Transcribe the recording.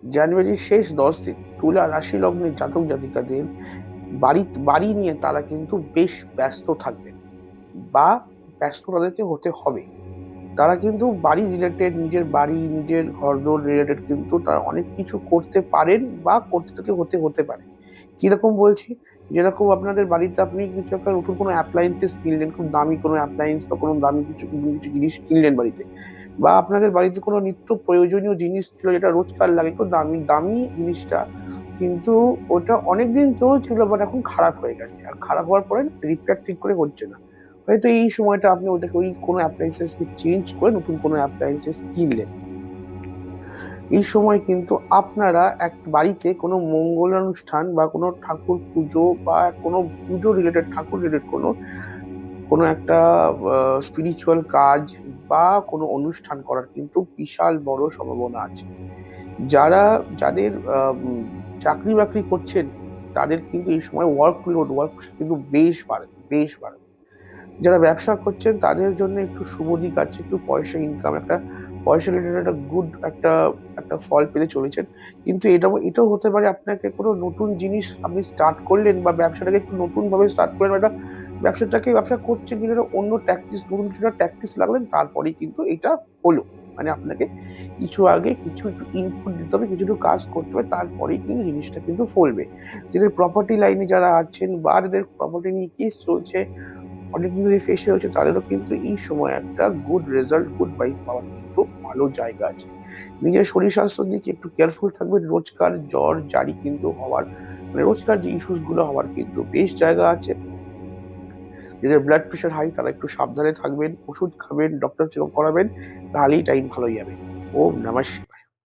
জানুয়ারির শেষ 10 দিন তুলা রাশি লগ্নের জাতক জাতিকাদের বাড়ি নিয়ে তারা কিন্তু বেশ ব্যস্ত থাকবেন, বা ব্যস্ত তাদেরকে হতে হবে। তারা কিন্তু বাড়ি রিলেটেড, নিজের বাড়ি নিজের ঘরদোর রিলেটেড কিন্তু তারা অনেক কিছু করতে পারেন বা করতে তাদের হতে হতে পারে। কিরকম বলছি, যেরকম আপনাদের বাড়িতে আপনি কিছু একটা নতুন কোনো অ্যাপ্লায়েন্সেস কিনলেন, খুব দামি কোনো অ্যাপ্লায়েন্স বা কোনো দামি কিছু কিছু জিনিস কিনলেন বাড়িতে, বা আপনাদের বাড়িতে কোনো নিত্য প্রয়োজনীয় জিনিস ছিল যেটা রোজকার লাগে, একটু দামি দামি জিনিসটা, কিন্তু ওটা অনেকদিন চলছিল বাট এখন খারাপ হয়ে গেছে, আর খারাপ হওয়ার পরে রিপেয়ার ঠিক করে হচ্ছে না। হয়তো এই সময়টা আপনি ওটাকে ওই কোনো অ্যাপ্লায়েন্সেস কে চেঞ্জ করে নতুন কোনো অ্যাপ্লায়েন্সেস কিনলেন। এই সময় কিন্তু আপনারা এক বাড়িতে কোনো মঙ্গল অনুষ্ঠান বা কোনো ঠাকুর পুজো বা কোনো পুজো রিলেটেড, ঠাকুর রিলেটেড কোনো কোনো একটা স্পিরিচুয়াল কাজ বা কোনো অনুষ্ঠান করার কিন্তু বিশাল বড় সম্ভাবনা আছে। যারা যাদের চাকরি বাকরি করছেন, তাদের কিন্তু এই সময় ওয়ার্ক কিন্তু বেশ বাড়ে। যারা ব্যবসা করছেন তাদের জন্য একটু শুভ দিক আছে, একটু পয়সা ইনকাম, একটা পয়সা রিলেটেড একটা গুড একটা একটা ফল পেতে চলেছেন। কিন্তু এটাও হতে পারে আপনাকে কোনো নতুন জিনিস আপনি স্টার্ট করলেন বা ব্যবসাটাকে একটু নতুন ভাবে স্টার্ট করলেন, বা একটা ব্যবসা করছেন কিন্তু একটা অন্য ট্যাকটিস, নতুন কিছু একটা ট্যাকটিস লাগলেন, তারপরেই কিন্তু এটা হলো। মানে আপনাকে কিছু আগে কিছু একটু ইনপুট দিতে হবে, কিছু একটু কাজ করতে হবে, তারপরেই কিন্তু জিনিসটা কিন্তু ফলবে। যাদের প্রপার্টি লাইনে যারা আছেন বা যাদের প্রপার্টি নিয়ে কেস চলছে, অনেক কিছু ফেসে হচ্ছে, তাদেরও কিন্তু এই সময় একটা গুড রেজাল্ট, গুড ভাইব পাওয়ার কিন্তু ভালো জায়গা আছে। নিজের শরীর স্বাস্থ্যের দিকে একটু কেয়ারফুল থাকবেন, রোজকার জ্বর জারি কিন্তু হওয়ার, মানে রোজকার যে ইস্যুস গুলো হওয়ার কিন্তু বেশ জায়গা আছে। যাদের ব্লাড প্রেশার হাই তারা একটু সাবধানে থাকবেন, ওষুধ খাবেন, ডক্টর চেক আপ করাবেন, তাহলেই টাইম ভালো যাবে। ওম নমঃ শিবায়।